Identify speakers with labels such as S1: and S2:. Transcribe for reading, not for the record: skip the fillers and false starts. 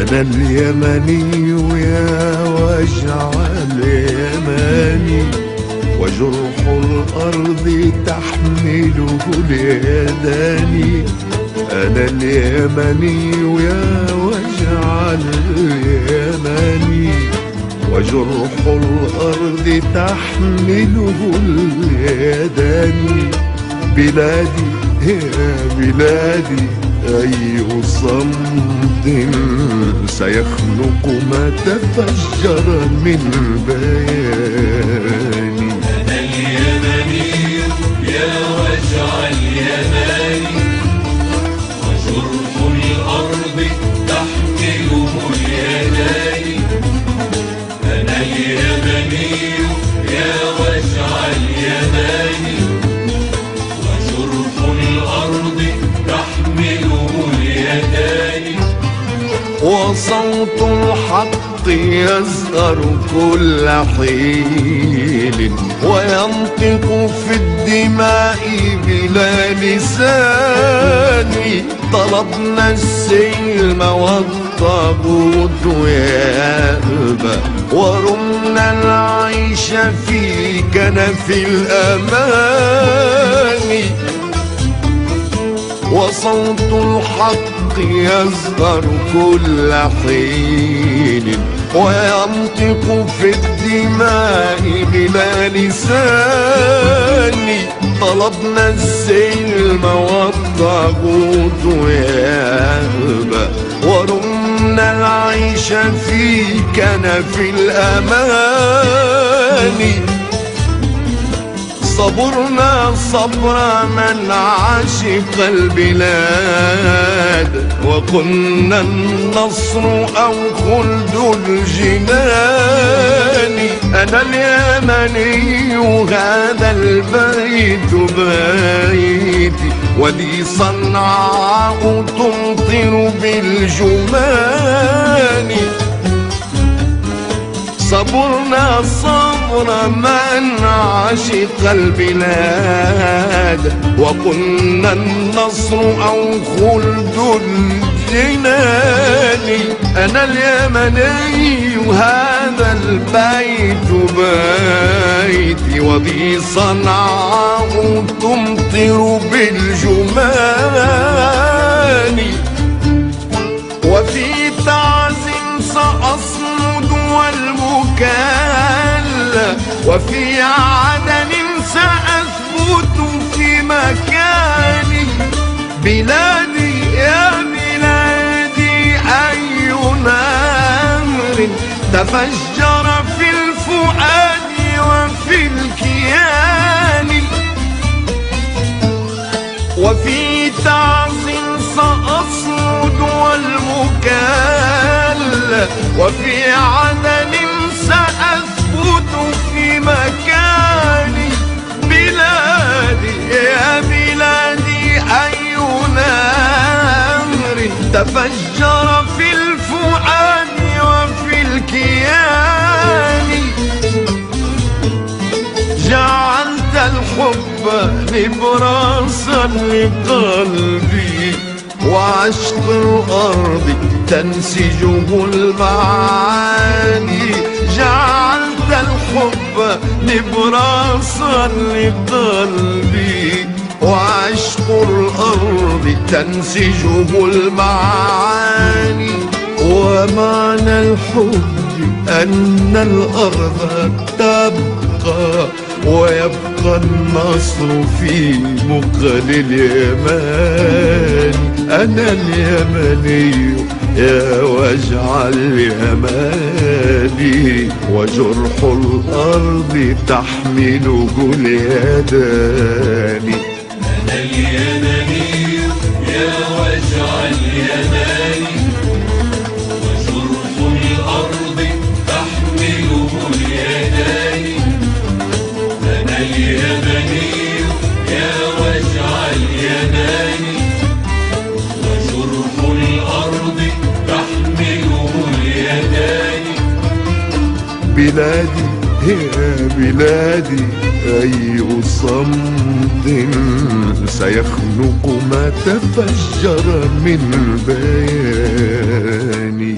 S1: أنا اليمني يا وجع اليماني، وجرح الأرض تحمله اليدان. أنا اليمني يا وجع اليماني، وجرح الأرض تحمله اليدان. بلادي يا بلادي أي صمت سيخنق ما تفجر من بياني.
S2: أنا اليمني يا وجع اليماني، وجرح الأرض تحمله اليدان. أنا اليمني يا وجع اليماني، وجرح الأرض تحمله اليدان.
S1: وصوت الحق يزهر كل حين، وينطق في الدماء بلا لسان. طلبنا السلم والطاغوت يأبى، ورمنا العيش في كنف الأمان. وصوت الحق يزهر كل حين، وينطق في الدماء بلا لسان. طلبنا السلم والطاغوت يأبى، ورمنا العيش في كنف الأمان. صبرنا صبر من عاشق البلاد، وكنا النصر أو خلد الجنان. أنا اليمني هذا البيت بيتي، ودي صنعاء تمطر بالجمان. صبرنا صبر من عاشق البلاد، وكنا النصر أو خلد الجنان. أنا اليمني هذا البيت بيتي، وبي صنعاء تمطر بالجمان. وفي تعز سأصمد والمكلا، وفي عدن سأثبت في مكاني. بلادي يا بلادي أي نهر تفجر في الفؤاد وفي الكيان. وفي تعز سأصمد والمكلا، وفي عدن سأثبت في مكاني. بلادي يا بلادي أي نهر تفجر في الفؤاد وفي الكيان. جعلت الحب نبراسا لقلبي، وعشق الأرض تنسجه المعاني. جعلت الحب نبراسا لقلبي، وعشق الأرض تنسجه المعاني. ومعنى الحب أن الأرض تبقى، ويبقى النصر في مقل اليمان. أنا اليمني يا وجع اليماني، وجرح الأرض تحمله اليدان.
S2: أنا اليمني يا وجع اليماني، وجرح الأرض تحمله اليدان. أنا اليمني يا وجع اليماني، وجرح الأرض تحمله اليدان.
S1: بلادي يا بلادي أي صمت سيخنق ما تفجر من بياني.